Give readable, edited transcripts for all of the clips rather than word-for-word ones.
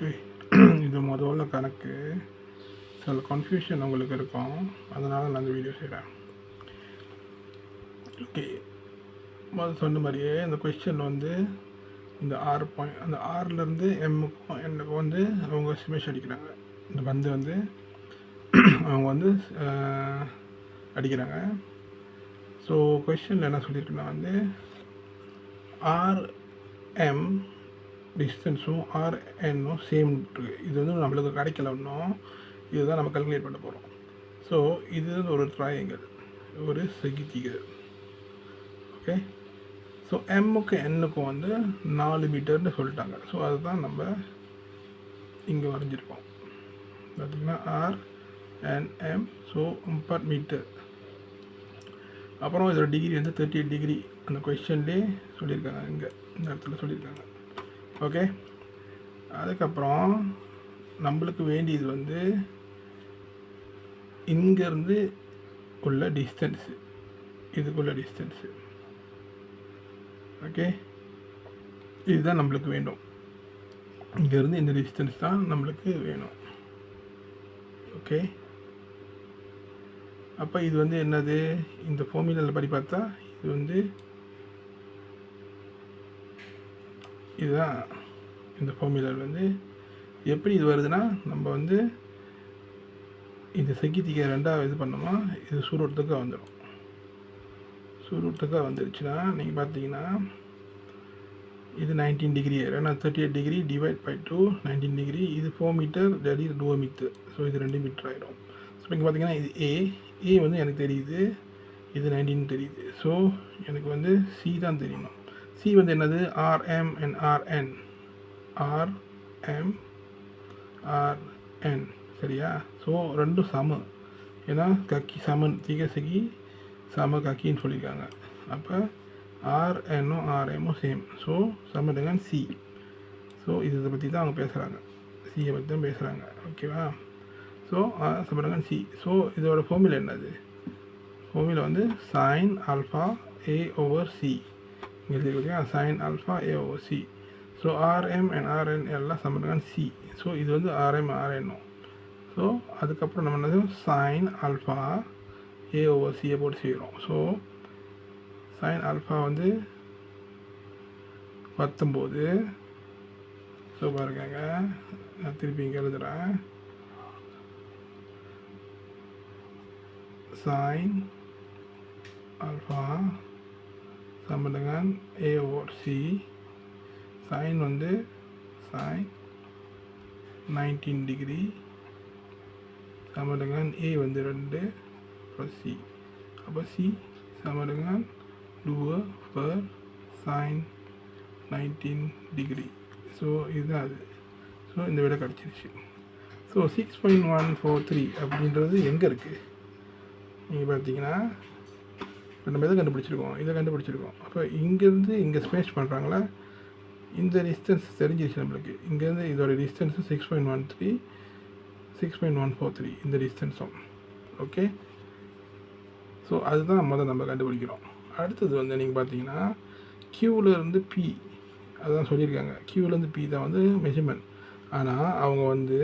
Okay. இது முதல்ல கணக்கு சில கன்ஃபியூஷன் உங்களுக்கு இருக்கும், அதனால் நான் இந்த வீடியோ செய்கிறேன். ஓகே, முதல் சொன்ன மாதிரியே இந்த கொஸ்டின் வந்து இந்த 6 பாயிண்ட், அந்த 6லேருந்து எம்முக்கும் என்னுக்கும் வந்து அவங்க ஸ்மெஷ் அடிக்கிறாங்க. இந்த பந்து வந்து அவங்க வந்து அடிக்கிறாங்க. ஸோ கொஸ்டினில் என்ன சொல்லியிருக்குன்னா வந்து ஆர்எம் டிஸ்டன்ஸும் ஆர்என்னும் சேம் இருக்குது. இது வந்து நம்மளுக்கு கிடைக்கல இன்னும், இதுதான் நம்ம கல்குலேட் பண்ண போகிறோம். ஸோ இது ஒரு ட்ரையாங்கிள், ஒரு செகித்திகள். ஓகே, ஸோ எம்முக்கு என்னுக்கும் வந்து 4 மீட்டர்னு சொல்லிட்டாங்க. ஸோ அதுதான் நம்ம இங்கே வரைஞ்சிருக்கோம். பார்த்திங்கன்னா ஆர்என்எம், ஸோ 30 மீட்டர். அப்புறம் இதோட டிகிரி வந்து 38 டிகிரி அந்த கொஸ்டின்லேயே சொல்லியிருக்காங்க, இங்கே இந்த இடத்துல சொல்லியிருக்காங்க. ஓகே, அதுக்கப்புறம் நம்மளுக்கு வேண்டியது வந்து இங்கேருந்து உள்ள டிஸ்டன்ஸு, இதுக்குள்ள டிஸ்டன்ஸு. ஓகே, இதுதான் நம்மளுக்கு வேணும். இங்கேருந்து இந்த டிஸ்டன்ஸ் தான் நம்மளுக்கு வேணும். ஓகே, அப்போ இது வந்து என்னது, இந்த ஃபார்முலாவில் படி பார்த்தா இது வந்து இதுதான். இந்த ஃபார்முலாவில் வந்து எப்படி இது வருதுன்னா, நம்ம வந்து இந்த செகித்திக்க ரெண்டாவது இது பண்ணோமா, இது சுருட்டுக்காக வந்துடும். சுருட்டுக்காக வந்துருச்சுன்னா நீங்கள் பார்த்தீங்கன்னா இது 19 டிகிரி, ஏன்னா 38 டிகிரி டிவைட் பை 2 19 டிகிரி. இது 4 மீட்டர், டெடி 2 மீட்டர். ஸோ இது 2 மீட்டர் ஆகிடும். ஸோ இங்கே பார்த்தீங்கன்னா இது ஏ வந்து எனக்கு தெரியுது, இது 19 தெரியுது. ஸோ எனக்கு வந்து சி தான் தெரியணும். சி வந்து என்னது, RM and RN. RM RN, சரியா? ஸோ ரெண்டும் சம, ஏன்னா கக்கி சமன், திகசகி சம கக்கின்னு சொல்லியிருக்காங்க. அப்போ ஆர்என்னும் ஆர்எம்மும் சேம். ஸோ சமடுங்க சி. ஸோ இதை பற்றி தான் அவங்க பேசுகிறாங்க, சியை பற்றி தான் பேசுகிறாங்க. ஓகேவா? ஸோ சமடுங்க சி. ஸோ இதோட ஃபார்முலா என்னது, ஃபார்முலா வந்து sine alpha A over C. இங்கே பார்த்தீங்கன்னா sine alpha A over C. So RM and RN எல்லாம் சமடுங்க சி. ஸோ இது வந்து ஆர்எம் ஆர்என்னும். ஸோ அதுக்கப்புறம் நம்ம என்னது, சைன் ஆல்ஃபா ஏ ஓவர் சியை போட்டு செய்கிறோம். ஸோ சைன் ஆல்ஃபா வந்து 19. ஸோ பாருங்க, நான் திருப்பி இங்கே எழுதுகிறேன். சைன் ஆல்ஃபா சம்பந்தங்க ஏ ஓவர் சி. சைன் வந்து சைன் 19 டிகிரி சம்பந்தங்க ஏ வந்து 2 ப்ளஸ் சி. அப்போ சி சம்பந்தங்க 2 பர் சைன் 19 டிகிரி. ஸோ இதுதான் அது. ஸோ இந்த விட கிடச்சிருச்சு. ஸோ 6.143 அப்படின்றது எங்கே இருக்குது நீங்கள் பார்த்தீங்கன்னா, இப்போ நம்ம எதை கண்டுபிடிச்சிருக்கோம், இதை கண்டுபிடிச்சிருக்கோம். அப்போ இங்கேருந்து இங்கே ஸ்மேஷ் பண்ணுறாங்களா, இந்த டிஸ்டன்ஸ் தெரிஞ்சிருச்சு நம்மளுக்கு. இங்கேருந்து இதோட டிஸ்டன்ஸு 6.13 6.143 இந்த டிஸ்டன்ஸும். ஓகே, ஸோ அதுதான் முதல்ல நம்ம கண்டுபிடிக்கிறோம். அடுத்தது வந்து நீங்கள் பார்த்தீங்கன்னா கியூவிலேருந்து பி, அதுதான் சொல்லியிருக்காங்க. கியூவிலேருந்து பி தான் வந்து மெஷர்மெண்ட். ஆனால் அவங்க வந்து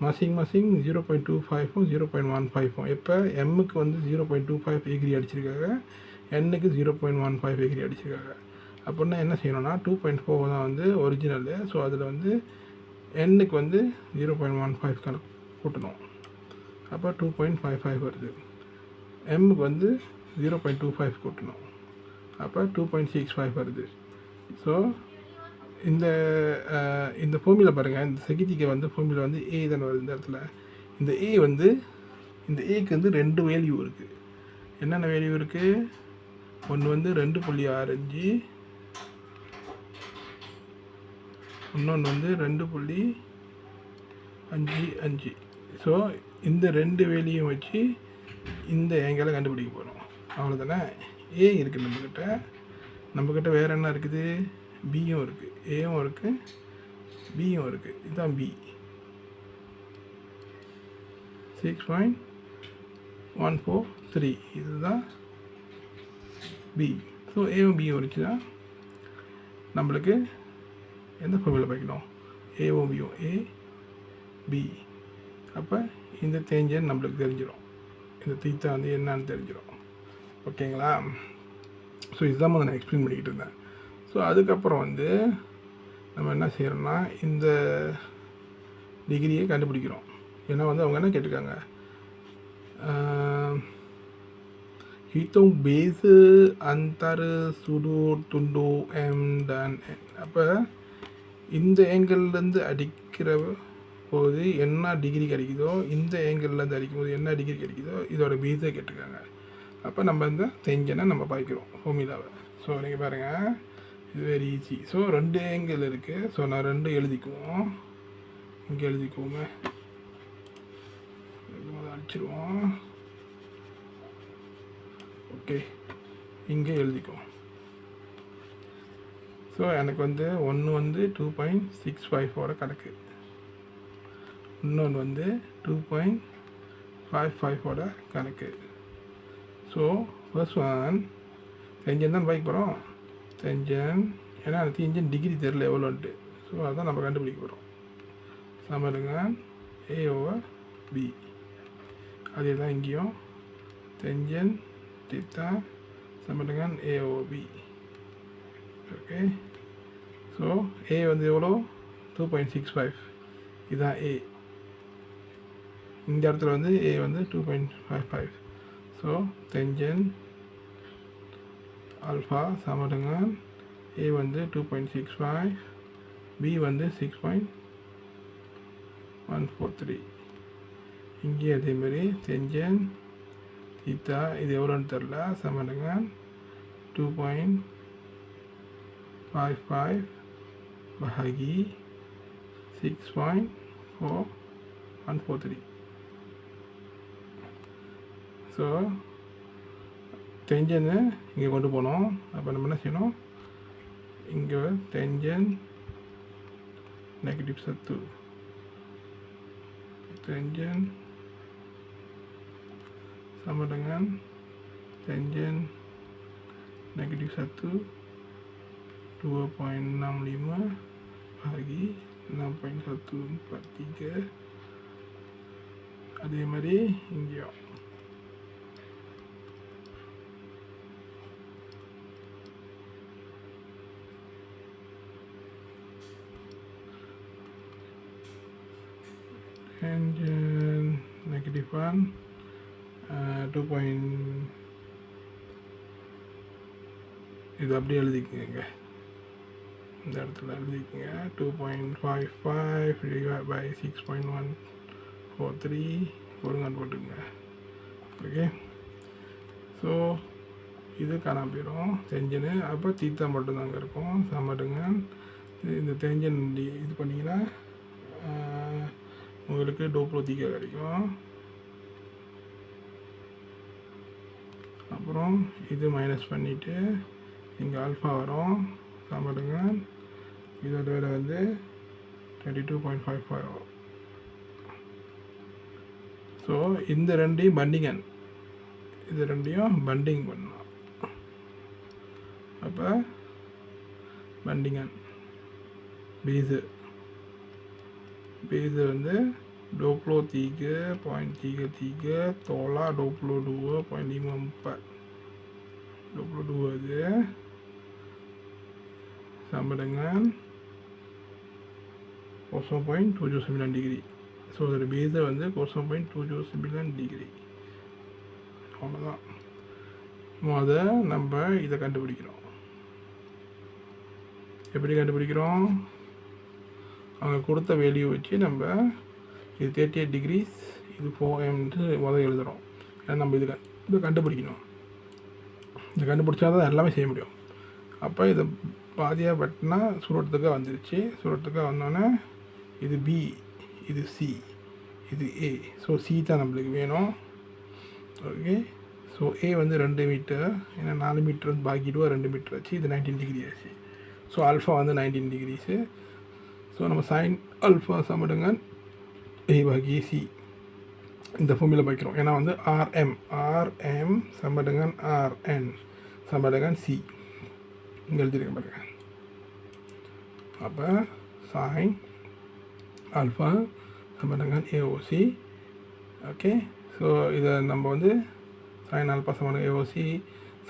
மசிங் 0.25 0.15. இப்போ எம்முக்கு வந்து 0.25 டிகிரி அடிச்சிருக்காங்க, என்னுக்கு 0.15 டிகிரி அடிச்சிருக்காங்க. அப்படின்னா என்ன செய்யணும்னா 2.4 தான் வந்து ஒரிஜினலு. ஸோ அதில் வந்து என்னுக்கு வந்து 0.15 கணக்கு கூட்டணும். அப்போ 2.55 வருது. எம்முக்கு வந்து 0.25 கூட்டணும். அப்போ 2.65 வருது. ஸோ இந்த ஃபார்முலா பாருங்கள், இந்த செகித்திக்கு வந்து ஃபார்முலா வந்து ஏ தானே வருது இந்த இடத்துல. இந்த ஏ வந்து, இந்த ஏக்கு வந்து 2 வேல்யூ இருக்குது. என்னென்ன வேல்யூ இருக்குது, ஒன்று வந்து 2.65, இன்னொன்று வந்து 2.55. ஸோ இந்த 2 வேல்யூயும் வச்சு இந்த ஏங்கலை கண்டுபிடிக்க போகிறோம். அவ்வளோதானே. ஏ இருக்குது நம்மக்கிட்ட வேறு என்ன இருக்குது, பியும் இருக்குது, ஏவும் இருக்குது, பியும் இருக்குது. இதுதான் பி, 6.143 இதுதான் பி. ஸோ ஏவும் பியும் இருந்துச்சுன்னா நம்மளுக்கு எந்த ஃபார்முலா படிக்கணும், ஏவும் பியும் ஏ பி. அப்போ இந்த டேஞ்சன் நம்மளுக்கு தெரிஞ்சிடும், இந்த தீட்டா வந்து என்னன்னு தெரிஞ்சிடும். ஓகேங்களா? ஸோ இதுதான் நான் எக்ஸ்பிளைன் பண்ணிக்கிட்டு இருந்தேன். ஸோ அதுக்கப்புறம் வந்து நம்ம என்ன செய்கிறோம்னா இந்த டிகிரியை கண்டுபிடிக்கிறோம். ஏன்னா வந்து அவங்க என்ன கேட்டிருக்காங்க, hitung beza antara sudut tunduk M dan N. அப்போ இந்த ஏங்கிள்லேருந்து அடிக்கிற போது என்ன டிகிரி கிடைக்குதோ, இந்த ஏங்கிள்லேருந்து அடிக்கும்போது என்ன டிகிரி கிடைக்குதோ இதோட பேஸை கேட்டிருக்காங்க. அப்போ நம்ம இந்த டென்ஜனை நம்ம பார்க்கிறோம் ஃபார்முலாவை. ஸோ நீங்கள் பாருங்கள், இது வெரி ஈஸி. ஸோ 2 ஏங்கிள் இருக்குது. ஸோ நான் 2 எழுதிக்குவோம், இங்கே எழுதிக்குவோமே, அடிச்சிடுவோம். ஓகே, இங்கே எழுதிக்குவோம். ஸோ எனக்கு வந்து ஒன்று வந்து 2.65ஓட கணக்கு, இன்னொன்று வந்து 2.55ஓட கணக்கு. ஸோ ஃபர்ஸ்ட் ஒன் டென்ஜன் தான் பார்க்க போகிறோம். டென்ஜன், ஏன்னா அந்த டென்ஜன் டிகிரி தெரில எவ்வளோன்ட்டு. ஸோ அதான் நம்ம கண்டுபிடிக்க போகிறோம். சமடுங்க A/B. அதே தான் இங்கேயும் டென்ஜன் தீட்டா சமடுங்க A/B. ஓகே, ஸோ A வந்து எவ்வளோ, 2.65. இதுதான் A. இந்த இடத்துல வந்து A வந்து 2.55. ஸோ டென்ஜன் ஆல்ஃபா சமடுங்க A வந்து 2.65, B வந்து 6.143. இங்கே அதேமாரி டென்ஜன் தீட்டா இது எவ்வளோன்னு தெரில, சமடுங்க 2.55 bahagi 6.4143. ஸோ டென்ஜனை இங்கே கொண்டு போனோம். அப்போ நம்ம என்ன செய்யணும், இங்கே டென்ஜன் -1, டென்ஜன் sama dengan tangent -1 2.65 bahagi 6.143. அதே மாதிரி இங்கேயும் tangent -1 2. இது அப்படியே எழுதிக்கங்க, இந்த இடத்துல எழுதிக்கங்க 2.55 divided by 6.143 ஒருங்கான் போட்டுங்க. ஓகே, ஸோ இது காணாம போயிடும் டென்ஜனு. அப்போ தீட்டா மட்டும்தாங்க இருக்கும். சமடுங்க இந்த டென்ஜன் இது பண்ணிங்கன்னா உங்களுக்கு டோப்ளோ தீக்கா கிடைக்கும். அப்புறம் இது மைனஸ் பண்ணிவிட்டு இங்கே ஆல்ஃபா வரும். சமடுங்க இதோட விட வந்து 22.55 வரும். ஸோ இந்த ரெண்டையும் பண்டிங்கன், இது ரெண்டையும் பண்டிங் பண்ணலாம். அப்போ பண்டிங்கன் பேஸு வந்து doplo 3.33 tolak 22.54. 22 itu sama dengan 0.79 degree. So அதோட பேஸை வந்து 0.79 டிகிரி. அவ்வளோதான். நம்ம இதை கண்டுபிடிக்கிறோம். எப்படி கண்டுபிடிக்கிறோம், அவங்க கொடுத்த வேல்யூ வச்சு நம்ம இது 38 டிகிரிஸ் இது 4m எழுதுகிறோம். ஏன்னா நம்ம இதை கண்டுபிடிக்கணும். இதை கண்டுபிடிச்சா தான் எல்லாமே செய்ய முடியும். அப்போ இதை பாதியாக பட்டினா சுரத்துக்காக வந்துருச்சு. சுரத்துக்காக வந்தோன்னே இது பி, இது சி, இது ஏ. ஸோ சி தான் நம்மளுக்கு வேணும். ஓகே, ஸோ ஏ வந்து 2 மீட்டர், ஏன்னா 4 மீட்டர் வந்து பாக்கிடுவா 2 மீட்டர் ஆச்சு. இது 19 டிகிரி ஆச்சு. ஸோ ஆல்ஃபா வந்து 19 டிகிரிஸு. ஸோ நம்ம சைன் ஆல்ஃபா சமடுங்க ஏ பாகி சி இந்த ஃபார்முலா வைக்கிறோம். ஏன்னா வந்து ஆர்எம் சமடுங்க ஆர்என் சமடுங்க சி இங்கே எழுதிருக்கேன் பாருங்க. அப்போ சைன் ஆல்ஃபா சமடங்கான் ஏஓசி. ஓகே, ஸோ இதை நம்ம வந்து sin ஆல்ஃபா சமடங்கான் ஏஓசி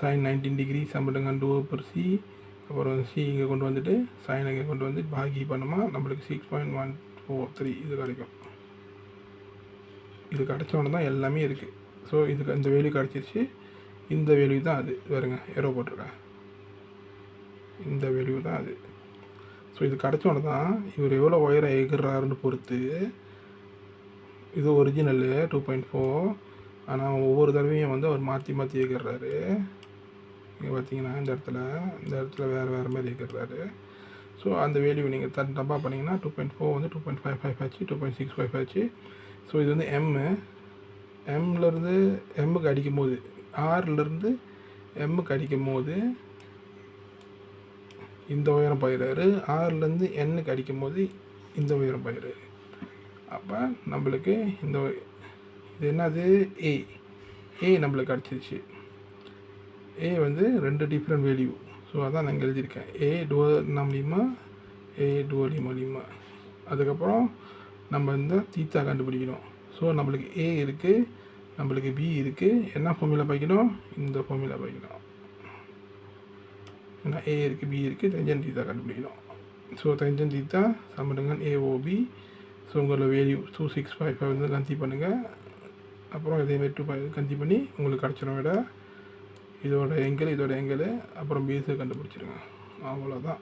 sin 19 டிகிரி சமடங்கான் டூ பர் சி, அப்புறம் சி இங்கே கொண்டு வந்துட்டு சைன் இங்கே கொண்டு வந்து பாகி பண்ணோமா நம்மளுக்கு 6.143 இது கிடைக்கும். இது கிடச்சோன்னு தான் எல்லாமே இருக்குது. ஸோ இதுக்கு இந்த வேல்யூ கிடச்சிருச்சு. இந்த வேல்யூ தான் அது பாருங்க, ஏரோ போட்டிருக்கேன், இந்த வேல்யூ தான் அது. ஸோ இது கிடச்சோன்னு தான் இவர் எவ்வளோ ஒயரை எகிறாருன்னு பொறுத்து. இது ஒரிஜினலு 2.4, ஆனால் ஒவ்வொரு தடவையும் வந்து அவர் மாற்றி மாற்றி எகிறாரு. இங்கே பார்த்தீங்கன்னா இந்த இடத்துல வேறு மாதிரி எகிறாரு. ஸோ அந்த வேல்யூ நீங்கள் தப்பாக பண்ணிங்கன்னா 2.4 வந்து 2.55 ஆச்சு, 2.65 ஆச்சு. ஸோ இது வந்து எம்லேருந்து எம்முக்கு அடிக்கும் போது, ஆர்லேருந்து எம்முக்கு அடிக்கும் போது இந்த உயரம் போயிடுறாரு, ஆர்லேருந்து எண்ணுக்கு அடிக்கும் போது இந்த உயரம் போயிடுறாரு. அப்போ நம்மளுக்கு இது என்னது ஏ நம்மளுக்கு கிடச்சிருச்சு. ஏ வந்து 2 டிஃப்ரெண்ட் வேல்யூ. ஸோ அதான் நான் எழுதியிருக்கேன், ஏ டுவலிமா, ஏ டுவலிமா. அதுக்கப்புறம் நம்ம இந்த தீத்தா கண்டுபிடிக்கணும். ஸோ நம்மளுக்கு ஏ இருக்குது, நம்மளுக்கு பி இருக்குது. என்ன ஃபார்முலா பாய்க்கணும்? இந்த ஃபார்முலா பாய்க்கணும். ஏன்னா ஏ இருக்குது, பி இருக்குது, டென்ஜன் தீத்தா கண்டுபிடிக்கணும். ஸோ டென்ஜன் தீத்தா சமடங்கான் ஏஓபி. ஸோ உங்களோட வேல்யூ 2655 வந்து கன்சி பண்ணுங்கள். அப்புறம் இதேமாரி 2 கன்சி பண்ணி உங்களுக்கு கிடச்சிடும் விட. இதோட எங்கல், அப்புறம் பேஸை கண்டுபிடிச்சிருங்க. அவ்வளோதான்.